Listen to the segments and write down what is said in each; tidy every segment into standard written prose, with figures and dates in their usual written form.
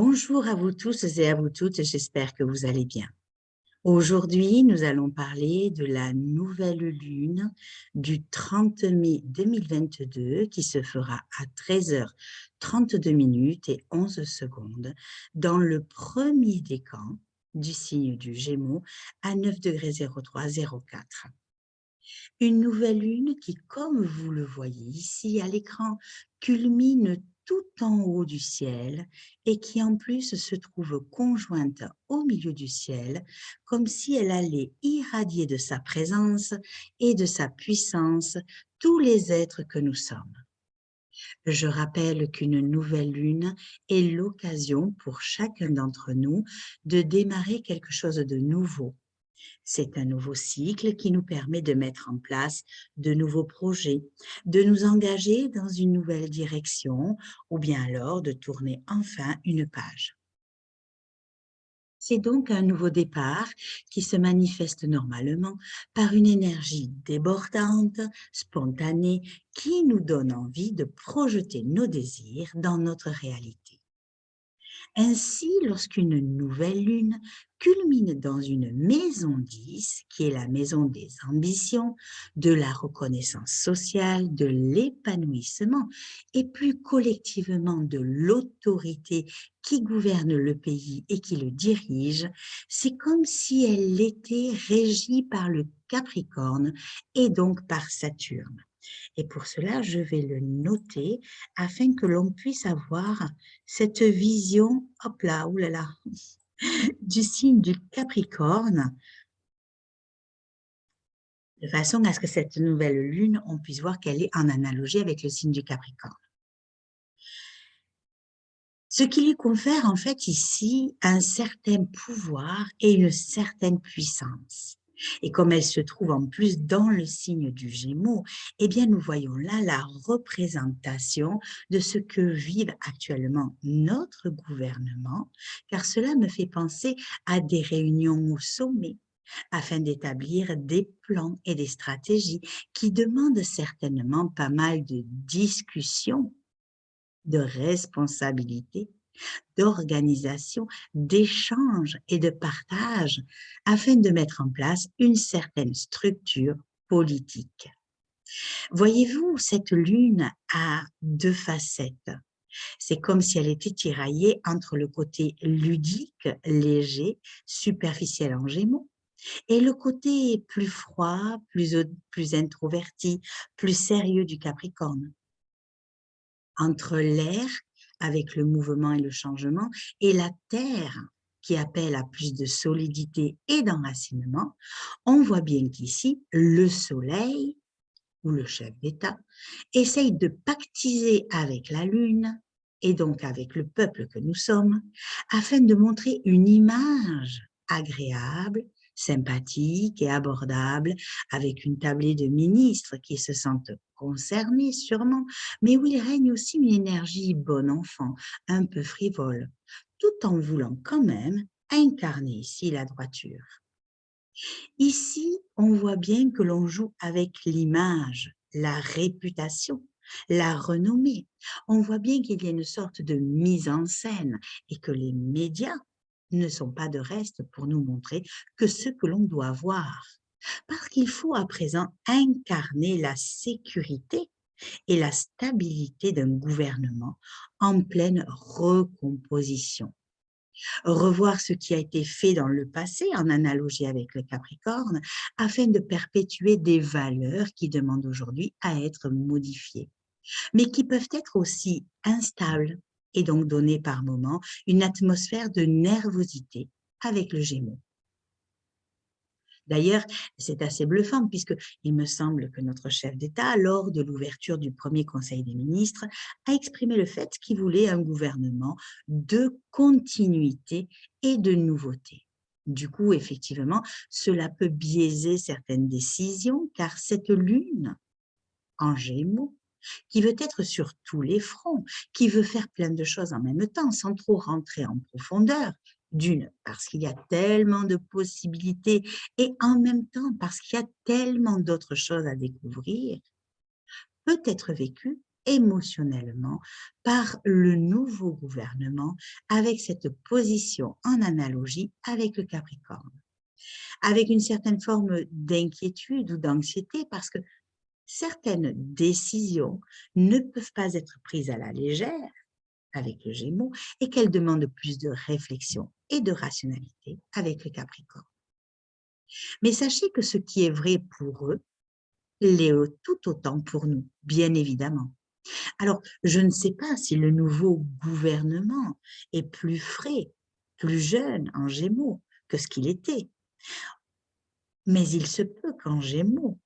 Bonjour à vous tous et à vous toutes, j'espère que vous allez bien. Aujourd'hui, nous allons parler de la nouvelle lune du 30 mai 2022 qui se fera à 13h32 minutes et 11 secondes dans le premier décan du signe du Gémeaux à 9°03'04. Une nouvelle lune qui, comme vous le voyez ici à l'écran, culmine tout en haut du ciel et qui en plus se trouve conjointe au milieu du ciel, comme si elle allait irradier de sa présence et de sa puissance tous les êtres que nous sommes. Je rappelle qu'une nouvelle lune est l'occasion pour chacun d'entre nous de démarrer quelque chose de nouveau. C'est un nouveau cycle qui nous permet de mettre en place de nouveaux projets, de nous engager dans une nouvelle direction ou bien alors de tourner enfin une page. C'est donc un nouveau départ qui se manifeste normalement par une énergie débordante, spontanée, qui nous donne envie de projeter nos désirs dans notre réalité. Ainsi, lorsqu'une nouvelle lune culmine dans une maison 10, qui est la maison des ambitions, de la reconnaissance sociale, de l'épanouissement et plus collectivement de l'autorité qui gouverne le pays et qui le dirige, c'est comme si elle était régie par le Capricorne et donc par Saturne. Et pour cela, je vais le noter afin que l'on puisse avoir cette vision, hop là, oulala, du signe du Capricorne, de façon à ce que cette nouvelle lune, on puisse voir qu'elle est en analogie avec le signe du Capricorne. Ce qui lui confère en fait ici un certain pouvoir et une certaine puissance. Et comme elle se trouve en plus dans le signe du Gémeaux, eh bien nous voyons là la représentation de ce que vive actuellement notre gouvernement, car cela me fait penser à des réunions au sommet afin d'établir des plans et des stratégies qui demandent certainement pas mal de discussions, de responsabilités, d'organisation, d'échange et de partage afin de mettre en place une certaine structure politique. Voyez-vous, cette lune a deux facettes. C'est comme si elle était tiraillée entre le côté ludique, léger, superficiel en Gémeaux, et le côté plus froid, plus introverti, plus sérieux du Capricorne. Entre l'air, avec le mouvement et le changement, et la terre, qui appelle à plus de solidité et d'enracinement, on voit bien qu'ici, le soleil, ou le chef d'État, essaye de pactiser avec la lune, et donc avec le peuple que nous sommes, afin de montrer une image agréable, sympathique et abordable, avec une tablée de ministres qui se sentent concernés sûrement, mais où il règne aussi une énergie bon enfant, un peu frivole, tout en voulant quand même incarner ici la droiture. Ici, on voit bien que l'on joue avec l'image, la réputation, la renommée. On voit bien qu'il y a une sorte de mise en scène et que les médias ne sont pas de reste pour nous montrer que ce que l'on doit voir. Parce qu'il faut à présent incarner la sécurité et la stabilité d'un gouvernement en pleine recomposition. Revoir ce qui a été fait dans le passé, en analogie avec le Capricorne, afin de perpétuer des valeurs qui demandent aujourd'hui à être modifiées, mais qui peuvent être aussi instables et donc donner par moments une atmosphère de nervosité avec le Gémeaux. D'ailleurs, c'est assez bluffant puisqu'il me semble que notre chef d'État, lors de l'ouverture du premier Conseil des ministres, a exprimé le fait qu'il voulait un gouvernement de continuité et de nouveauté. Du coup, effectivement, cela peut biaiser certaines décisions car cette lune en Gémeaux, qui veut être sur tous les fronts, qui veut faire plein de choses en même temps sans trop rentrer en profondeur, d'une, parce qu'il y a tellement de possibilités et en même temps parce qu'il y a tellement d'autres choses à découvrir, peut être vécue émotionnellement par le nouveau gouvernement avec cette position en analogie avec le Capricorne, avec une certaine forme d'inquiétude ou d'anxiété parce que certaines décisions ne peuvent pas être prises à la légère avec le Gémeaux et qu'elles demandent plus de réflexion et de rationalité avec le Capricorne. Mais sachez que ce qui est vrai pour eux l'est tout autant pour nous, bien évidemment. Alors, je ne sais pas si le nouveau gouvernement est plus frais, plus jeune en Gémeaux que ce qu'il était, mais il se peut qu'en Gémeaux,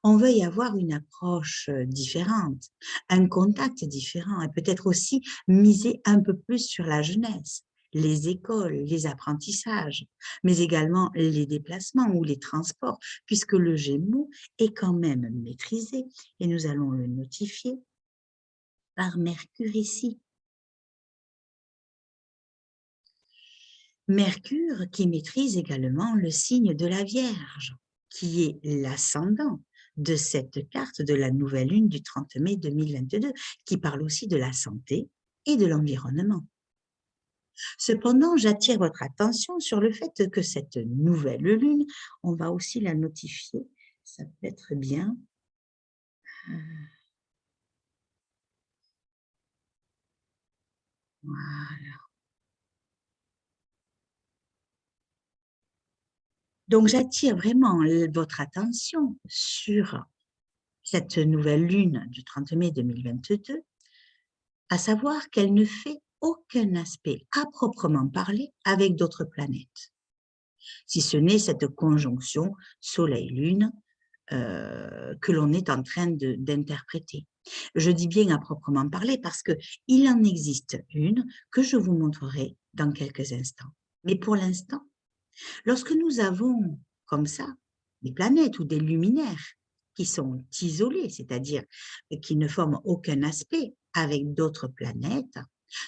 on veuille avoir une approche différente, un contact différent et peut-être aussi miser un peu plus sur la jeunesse, les écoles, les apprentissages, mais également les déplacements ou les transports, puisque le Gémeaux est quand même maîtrisé et nous allons le notifier par Mercure ici. Mercure qui maîtrise également le signe de la Vierge, qui est l'ascendant de cette carte de la nouvelle lune du 30 mai 2022, qui parle aussi de la santé et de l'environnement. Cependant, j'attire votre attention sur le fait que cette nouvelle lune, on va aussi la notifier, ça peut être bien. Voilà. Donc, j'attire vraiment votre attention sur cette nouvelle lune du 30 mai 2022, à savoir qu'elle ne fait aucun aspect à proprement parler avec d'autres planètes, si ce n'est cette conjonction Soleil-Lune que l'on est en train d'interpréter. Je dis bien à proprement parler parce qu'il en existe une que je vous montrerai dans quelques instants. Mais pour l'instant, lorsque nous avons comme ça des planètes ou des luminaires qui sont isolés, c'est-à-dire qui ne forment aucun aspect avec d'autres planètes,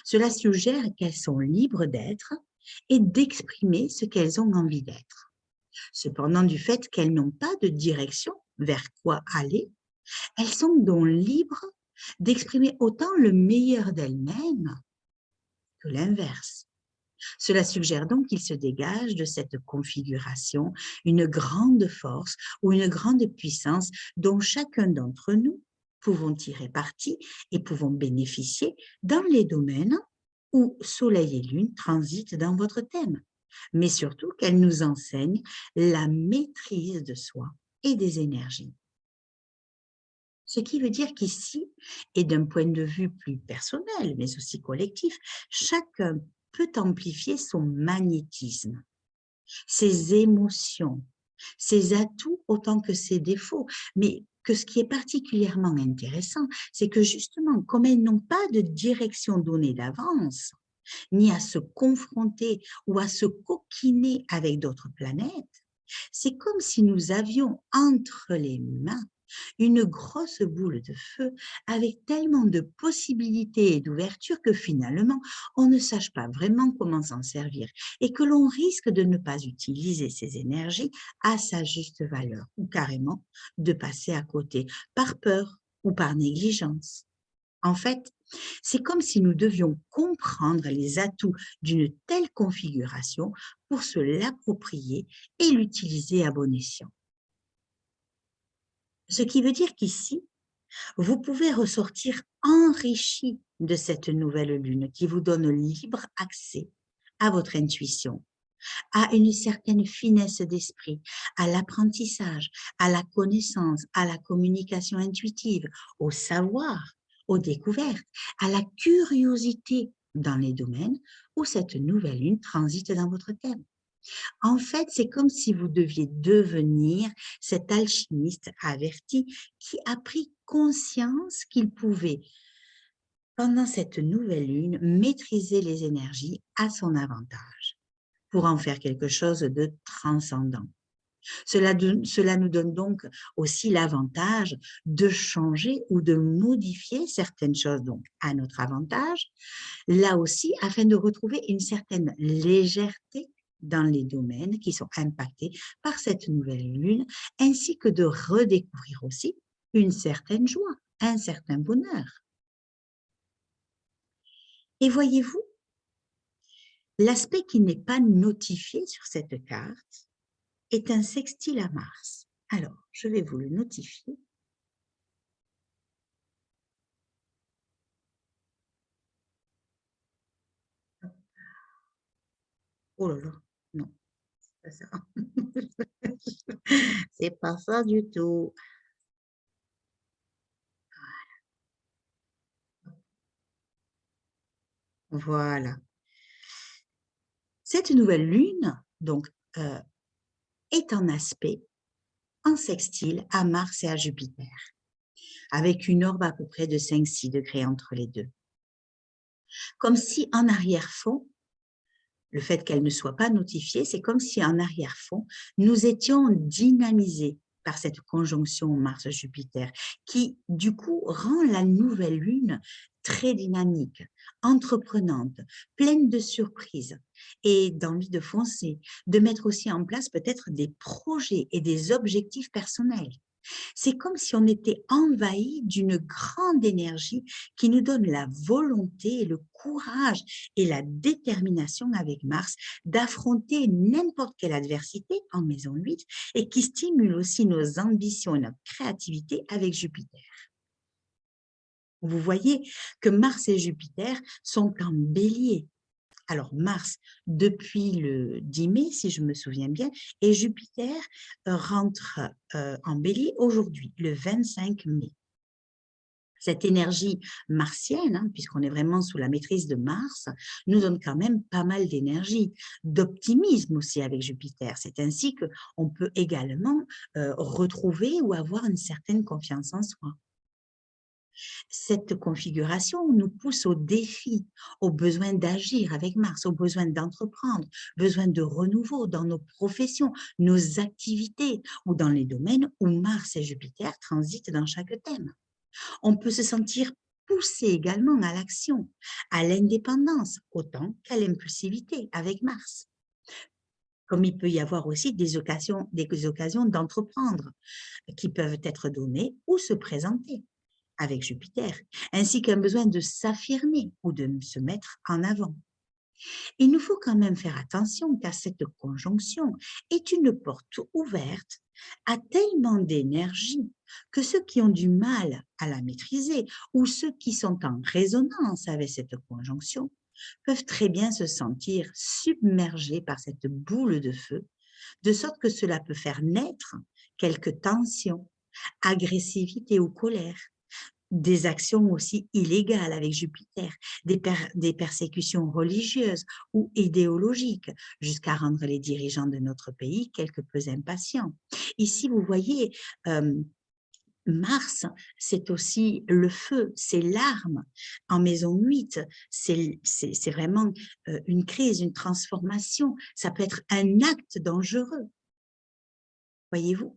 cela suggère qu'elles sont libres d'être et d'exprimer ce qu'elles ont envie d'être. Cependant, du fait qu'elles n'ont pas de direction vers quoi aller, elles sont donc libres d'exprimer autant le meilleur d'elles-mêmes que l'inverse. Cela suggère donc qu'il se dégage de cette configuration une grande force ou une grande puissance dont chacun d'entre nous pouvons tirer parti et pouvons bénéficier dans les domaines où Soleil et Lune transitent dans votre thème, mais surtout qu'elle nous enseigne la maîtrise de soi et des énergies. Ce qui veut dire qu'ici, et d'un point de vue plus personnel, mais aussi collectif, chacun peut amplifier son magnétisme, ses émotions, ses atouts autant que ses défauts. Mais que ce qui est particulièrement intéressant, c'est que justement, comme elles n'ont pas de direction donnée d'avance, ni à se confronter ou à se coquiner avec d'autres planètes, c'est comme si nous avions entre les mains une grosse boule de feu avec tellement de possibilités et d'ouverture que finalement, on ne sache pas vraiment comment s'en servir et que l'on risque de ne pas utiliser ces énergies à sa juste valeur ou carrément de passer à côté par peur ou par négligence. En fait, c'est comme si nous devions comprendre les atouts d'une telle configuration pour se l'approprier et l'utiliser à bon escient. Ce qui veut dire qu'ici, vous pouvez ressortir enrichi de cette nouvelle lune qui vous donne libre accès à votre intuition, à une certaine finesse d'esprit, à l'apprentissage, à la connaissance, à la communication intuitive, au savoir, aux découvertes, à la curiosité dans les domaines où cette nouvelle lune transite dans votre thème. En fait, c'est comme si vous deviez devenir cet alchimiste averti qui a pris conscience qu'il pouvait, pendant cette nouvelle lune, maîtriser les énergies à son avantage pour en faire quelque chose de transcendant. Cela nous donne donc aussi l'avantage de changer ou de modifier certaines choses donc à notre avantage, là aussi afin de retrouver une certaine légèreté dans les domaines qui sont impactés par cette nouvelle lune, ainsi que de redécouvrir aussi une certaine joie un certain bonheur. Et voyez-vous, l'aspect qui n'est pas notifié sur cette carte est un sextile à Mars. Alors, je vais vous le notifier. Oh là là, non, c'est pas ça. C'est pas ça du tout. Voilà. Cette nouvelle lune, donc, est en aspect, en sextile à Mars et à Jupiter, avec une orbe à peu près de 5-6 degrés entre les deux. Comme si en arrière-fond, le fait qu'elle ne soit pas notifiée, c'est comme si en arrière-fond, nous étions dynamisés par cette conjonction Mars-Jupiter, qui du coup rend la nouvelle lune très dynamique, entreprenante, pleine de surprises et d'envie de foncer, de mettre aussi en place peut-être des projets et des objectifs personnels. C'est comme si on était envahi d'une grande énergie qui nous donne la volonté, le courage et la détermination avec Mars d'affronter n'importe quelle adversité en maison 8 et qui stimule aussi nos ambitions et notre créativité avec Jupiter. Vous voyez que Mars et Jupiter sont en bélier. Alors, Mars, depuis le 10 mai, si je me souviens bien, et Jupiter rentre en bélier aujourd'hui, le 25 mai. Cette énergie martienne, hein, puisqu'on est vraiment sous la maîtrise de Mars, nous donne quand même pas mal d'énergie, d'optimisme aussi avec Jupiter. C'est ainsi qu'on peut également retrouver ou avoir une certaine confiance en soi. Cette configuration nous pousse au défi, au besoin d'agir avec Mars, au besoin d'entreprendre, besoin de renouveau dans nos professions, nos activités ou dans les domaines où Mars et Jupiter transitent dans chaque thème. On peut se sentir poussé également à l'action, à l'indépendance, autant qu'à l'impulsivité avec Mars. Comme il peut y avoir aussi des occasions d'entreprendre qui peuvent être données ou se présenter avec Jupiter, ainsi qu'un besoin de s'affirmer ou de se mettre en avant. Il nous faut quand même faire attention car cette conjonction est une porte ouverte à tellement d'énergie que ceux qui ont du mal à la maîtriser ou ceux qui sont en résonance avec cette conjonction peuvent très bien se sentir submergés par cette boule de feu, de sorte que cela peut faire naître quelques tensions, agressivité ou colère, des actions aussi illégales avec Jupiter, des persécutions religieuses ou idéologiques, jusqu'à rendre les dirigeants de notre pays quelque peu impatients. Ici, vous voyez, Mars, c'est aussi le feu, c'est l'arme. En maison 8, c'est vraiment une crise, une transformation. Ça peut être un acte dangereux, voyez-vous.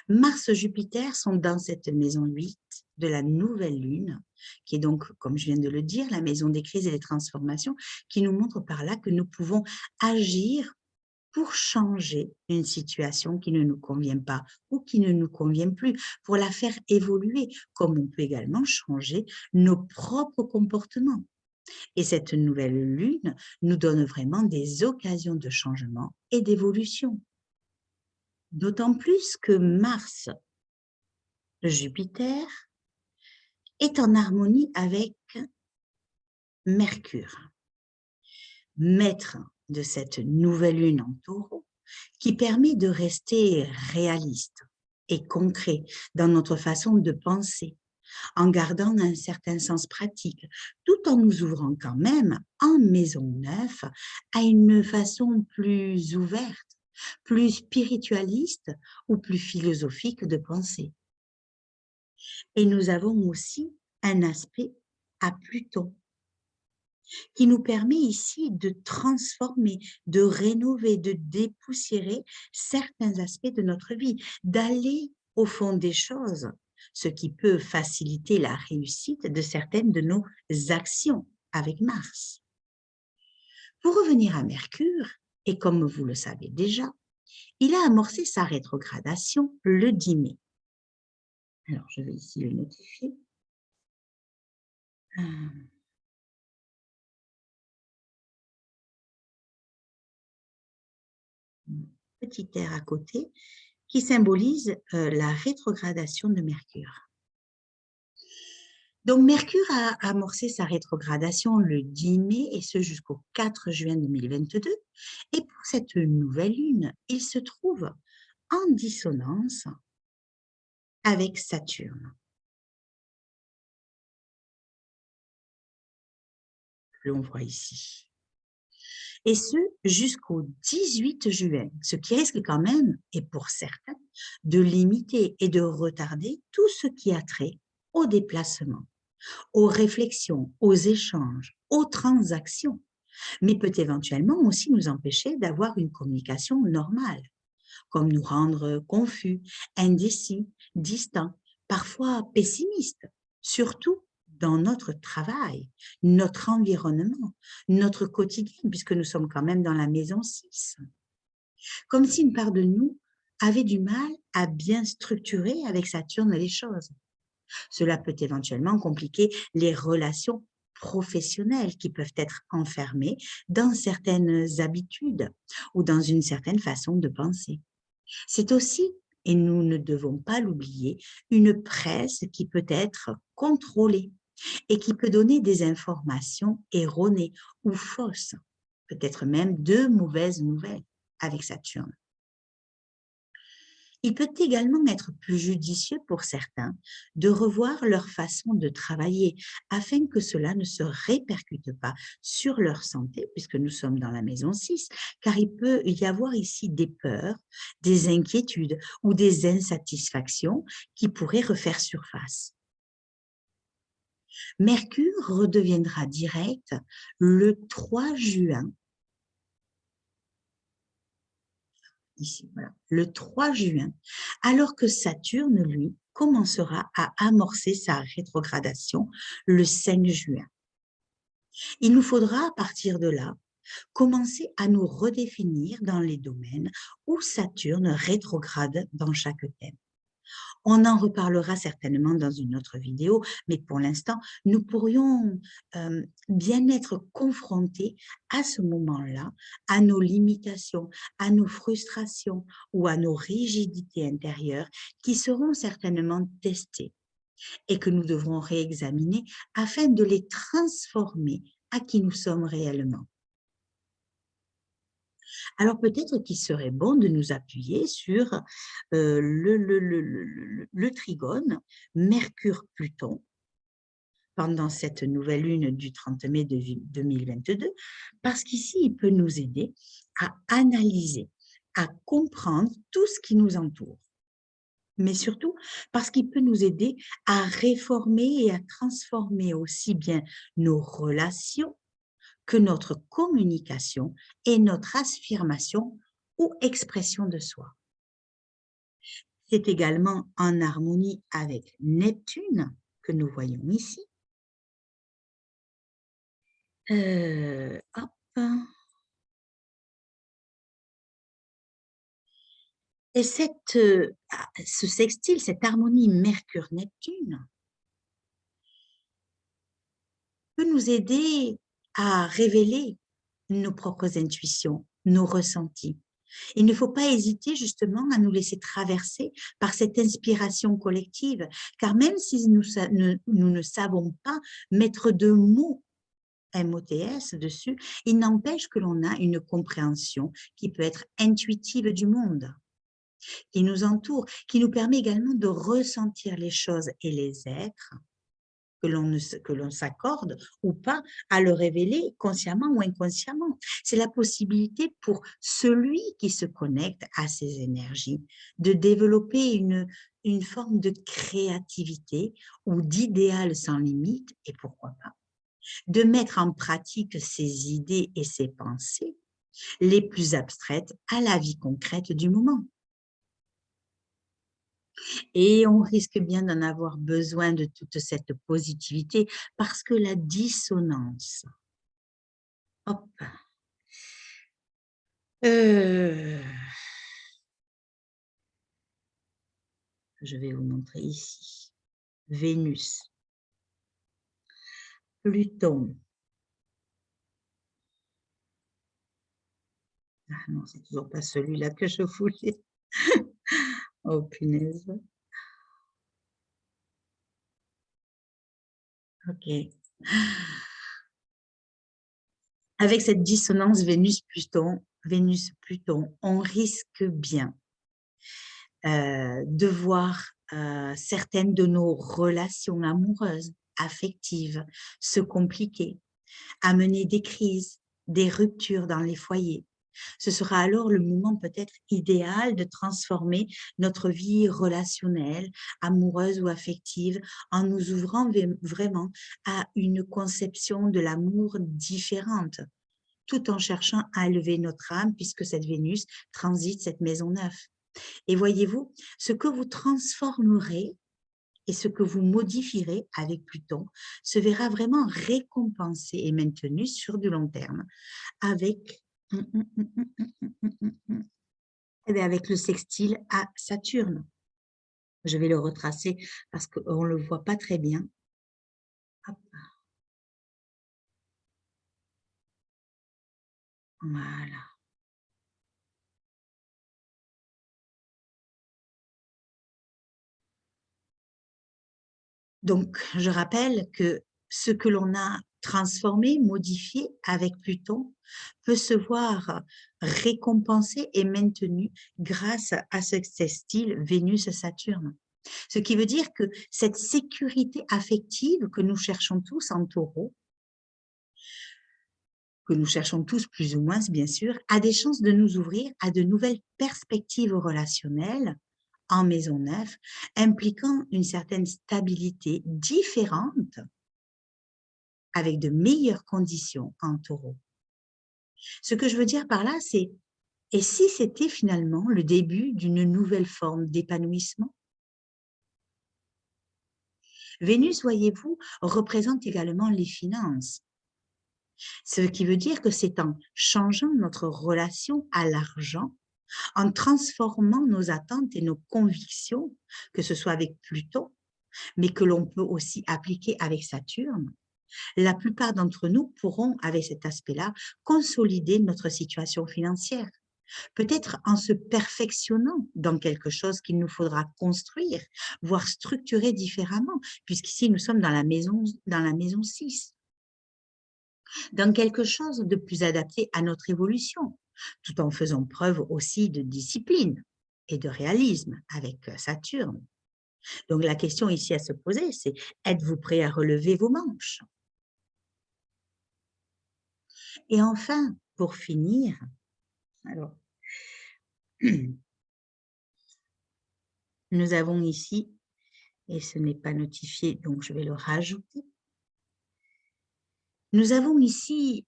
Mars-Jupiter sont dans cette maison 8 de la nouvelle lune, qui est donc, comme je viens de le dire, la maison des crises et des transformations, qui nous montre par là que nous pouvons agir pour changer une situation qui ne nous convient pas ou qui ne nous convient plus, pour la faire évoluer, comme on peut également changer nos propres comportements. Et cette nouvelle lune nous donne vraiment des occasions de changement et d'évolution. D'autant plus que Mars, Jupiter, est en harmonie avec Mercure, maître de cette nouvelle lune en taureau, qui permet de rester réaliste et concret dans notre façon de penser, en gardant un certain sens pratique, tout en nous ouvrant quand même en maison 9 à une façon plus ouverte, plus spiritualiste ou plus philosophique de penser. Et nous avons aussi un aspect à Pluton qui nous permet ici de transformer, de rénover, de dépoussiérer certains aspects de notre vie, d'aller au fond des choses, ce qui peut faciliter la réussite de certaines de nos actions avec Mars. Pour revenir à Mercure, et comme vous le savez déjà, il a amorcé sa rétrogradation le 10 mai. Alors, je vais ici le notifier. Ah, petit R à côté qui symbolise la rétrogradation de Mercure. Donc, Mercure a amorcé sa rétrogradation le 10 mai et ce jusqu'au 4 juin 2022. Et pour cette nouvelle lune, il se trouve en dissonance avec Saturne, que l'on voit ici. Et ce, jusqu'au 18 juin, ce qui risque quand même, et pour certains, de limiter et de retarder tout ce qui a trait au déplacement, aux réflexions, aux échanges, aux transactions, mais peut éventuellement aussi nous empêcher d'avoir une communication normale, comme nous rendre confus, indécis, distants, parfois pessimistes, surtout dans notre travail, notre environnement, notre quotidien, puisque nous sommes quand même dans la maison 6. Comme si une part de nous avait du mal à bien structurer avec Saturne les choses. Cela peut éventuellement compliquer les relations professionnelles qui peuvent être enfermées dans certaines habitudes ou dans une certaine façon de penser. C'est aussi, et nous ne devons pas l'oublier, une presse qui peut être contrôlée et qui peut donner des informations erronées ou fausses, peut-être même de mauvaises nouvelles avec Saturne. Il peut également être plus judicieux pour certains de revoir leur façon de travailler afin que cela ne se répercute pas sur leur santé, puisque nous sommes dans la maison 6, car il peut y avoir ici des peurs, des inquiétudes ou des insatisfactions qui pourraient refaire surface. Mercure redeviendra direct le 3 juin, ici, voilà, le 3 juin, alors que Saturne, lui, commencera à amorcer sa rétrogradation le 5 juin. Il nous faudra, à partir de là, commencer à nous redéfinir dans les domaines où Saturne rétrograde dans chaque thème. On en reparlera certainement dans une autre vidéo, mais pour l'instant, nous pourrions bien être confrontés à ce moment-là, à nos limitations, à nos frustrations ou à nos rigidités intérieures qui seront certainement testées et que nous devrons réexaminer afin de les transformer à qui nous sommes réellement. Alors peut-être qu'il serait bon de nous appuyer sur le trigone Mercure-Pluton pendant cette nouvelle lune du 30 mai 2022, parce qu'ici, il peut nous aider à analyser, à comprendre tout ce qui nous entoure. Mais surtout parce qu'il peut nous aider à réformer et à transformer aussi bien nos relations que notre communication et notre affirmation ou expression de soi. C'est également en harmonie avec Neptune, que nous voyons ici. Hop. Et ce sextile, cette harmonie Mercure-Neptune, peut nous aider à révéler nos propres intuitions, nos ressentis. Il ne faut pas hésiter justement à nous laisser traverser par cette inspiration collective, car même si nous ne savons pas mettre de mots MOTS dessus, il n'empêche que l'on a une compréhension qui peut être intuitive du monde, qui nous entoure, qui nous permet également de ressentir les choses et les êtres que l'on s'accorde ou pas à le révéler consciemment ou inconsciemment. C'est la possibilité pour celui qui se connecte à ces énergies de développer une forme de créativité ou d'idéal sans limite, et pourquoi pas, de mettre en pratique ses idées et ses pensées les plus abstraites à la vie concrète du moment. Et on risque bien d'en avoir besoin de toute cette positivité parce que la dissonance, hop, euh, Je vais vous montrer ici. Vénus, Pluton. Ah non, c'est toujours pas celui-là que je voulais. Oh punaise. Ok. Avec cette dissonance Vénus-Pluton, on risque bien de voir certaines de nos relations amoureuses, affectives, se compliquer, amener des crises, des ruptures dans les foyers. Ce sera alors le moment peut-être idéal de transformer notre vie relationnelle, amoureuse ou affective, en nous ouvrant vraiment à une conception de l'amour différente, tout en cherchant à élever notre âme, puisque cette Vénus transite cette maison neuve. Et voyez-vous, ce que vous transformerez et ce que vous modifierez avec Pluton se verra vraiment récompensé et maintenu sur du long terme avec, avec le sextile à Saturne. Je vais le retracer parce qu'on ne le voit pas très bien. Hop. Voilà. Donc, je rappelle que ce que l'on a transformé, modifié avec Pluton peut se voir récompensé et maintenu grâce à ce sextile Vénus-Saturne. Ce qui veut dire que cette sécurité affective que nous cherchons tous en taureau, que nous cherchons tous plus ou moins, bien sûr, a des chances de nous ouvrir à de nouvelles perspectives relationnelles en maison neuve, impliquant une certaine stabilité différente avec de meilleures conditions en taureau. Ce que je veux dire par là, c'est, et si c'était finalement le début d'une nouvelle forme d'épanouissement? Vénus, voyez-vous, représente également les finances. Ce qui veut dire que c'est en changeant notre relation à l'argent, en transformant nos attentes et nos convictions, que ce soit avec Pluton, mais que l'on peut aussi appliquer avec Saturne, la plupart d'entre nous pourront, avec cet aspect-là, consolider notre situation financière. Peut-être en se perfectionnant dans quelque chose qu'il nous faudra construire, voire structurer différemment, puisqu'ici nous sommes dans la maison 6, dans quelque chose de plus adapté à notre évolution, tout en faisant preuve aussi de discipline et de réalisme avec Saturne. Donc la question ici à se poser, c'est êtes-vous prêt à relever vos manches? Et enfin, pour finir, alors, nous avons ici, et ce n'est pas notifié, donc je vais le rajouter, nous avons ici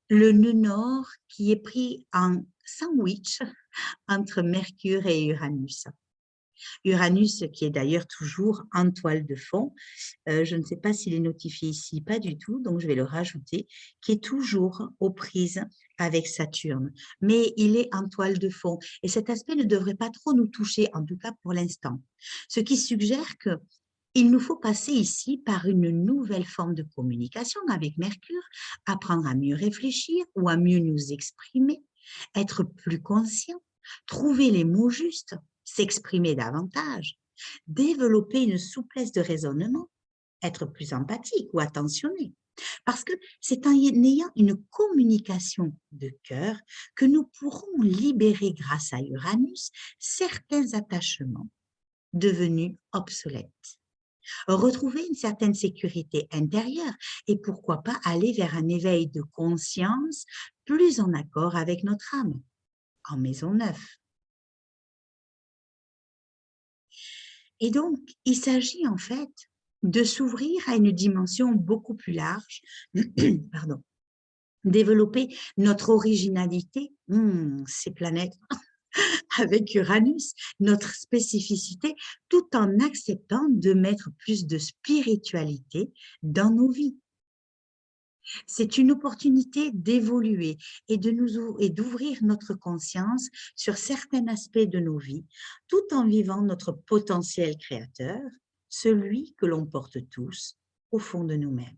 le nœud nord qui est pris en sandwich entre Mercure et Uranus. Uranus qui est d'ailleurs toujours en toile de fond. Je ne sais pas s'il est notifié ici, pas du tout, donc je vais le rajouter, qui est toujours aux prises avec Saturne. Mais il est en toile de fond et cet aspect ne devrait pas trop nous toucher, en tout cas pour l'instant. Ce qui suggère que il nous faut passer ici par une nouvelle forme de communication avec Mercure, apprendre à mieux réfléchir ou à mieux nous exprimer, être plus conscient, trouver les mots justes, s'exprimer davantage, développer une souplesse de raisonnement, être plus empathique ou attentionné. Parce que c'est en ayant une communication de cœur que nous pourrons libérer grâce à Uranus certains attachements devenus obsolètes, retrouver une certaine sécurité intérieure et pourquoi pas aller vers un éveil de conscience plus en accord avec notre âme, en maison neuve. Et donc, il s'agit en fait de s'ouvrir à une dimension beaucoup plus large, pardon, développer notre originalité, ces planètes avec Uranus, notre spécificité, tout en acceptant de mettre plus de spiritualité dans nos vies. C'est une opportunité d'évoluer et et d'ouvrir notre conscience sur certains aspects de nos vies, tout en vivant notre potentiel créateur, celui que l'on porte tous au fond de nous-mêmes.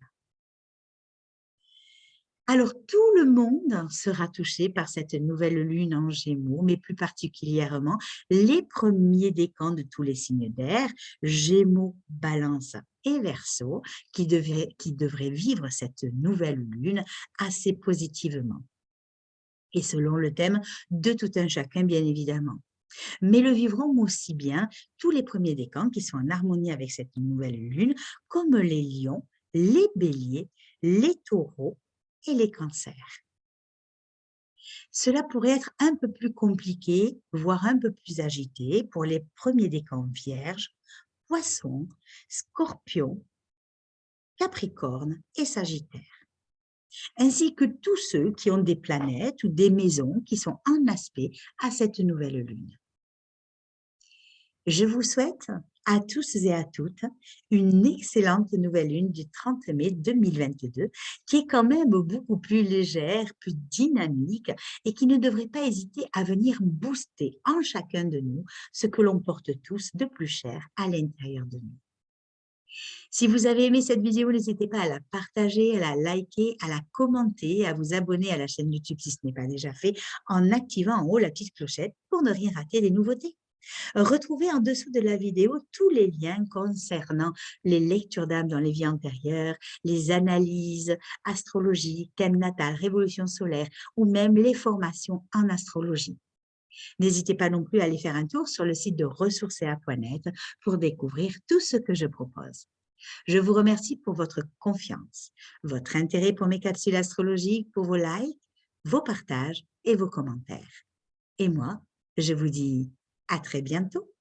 Alors, tout le monde sera touché par cette nouvelle lune en Gémeaux, mais plus particulièrement les premiers décans de tous les signes d'air, Gémeaux, Balance et Verseau, qui devraient vivre cette nouvelle lune assez positivement et selon le thème de tout un chacun, bien évidemment. Mais le vivront aussi bien tous les premiers décans qui sont en harmonie avec cette nouvelle lune, comme les lions, les béliers, les taureaux et les cancers. Cela pourrait être un peu plus compliqué, voire un peu plus agité pour les premiers décans vierges, poissons, scorpions, capricornes et sagittaires, ainsi que tous ceux qui ont des planètes ou des maisons qui sont en aspect à cette nouvelle lune. Je vous souhaite à tous et à toutes une excellente nouvelle lune du 30 mai 2022 qui est quand même beaucoup plus légère, plus dynamique et qui ne devrait pas hésiter à venir booster en chacun de nous ce que l'on porte tous de plus cher à l'intérieur de nous. Si vous avez aimé cette vidéo, n'hésitez pas à la partager, à la liker, à la commenter, à vous abonner à la chaîne YouTube si ce n'est pas déjà fait en activant en haut la petite clochette pour ne rien rater des nouveautés. Retrouvez en dessous de la vidéo tous les liens concernant les lectures d'âme dans les vies antérieures, les analyses astrologiques, thème natal, révolution solaire ou même les formations en astrologie. N'hésitez pas non plus à aller faire un tour sur le site de ressourcea.net pour découvrir tout ce que je propose. Je vous remercie pour votre confiance, votre intérêt pour mes capsules astrologiques, pour vos likes, vos partages et vos commentaires. Et moi, je vous dis à très bientôt.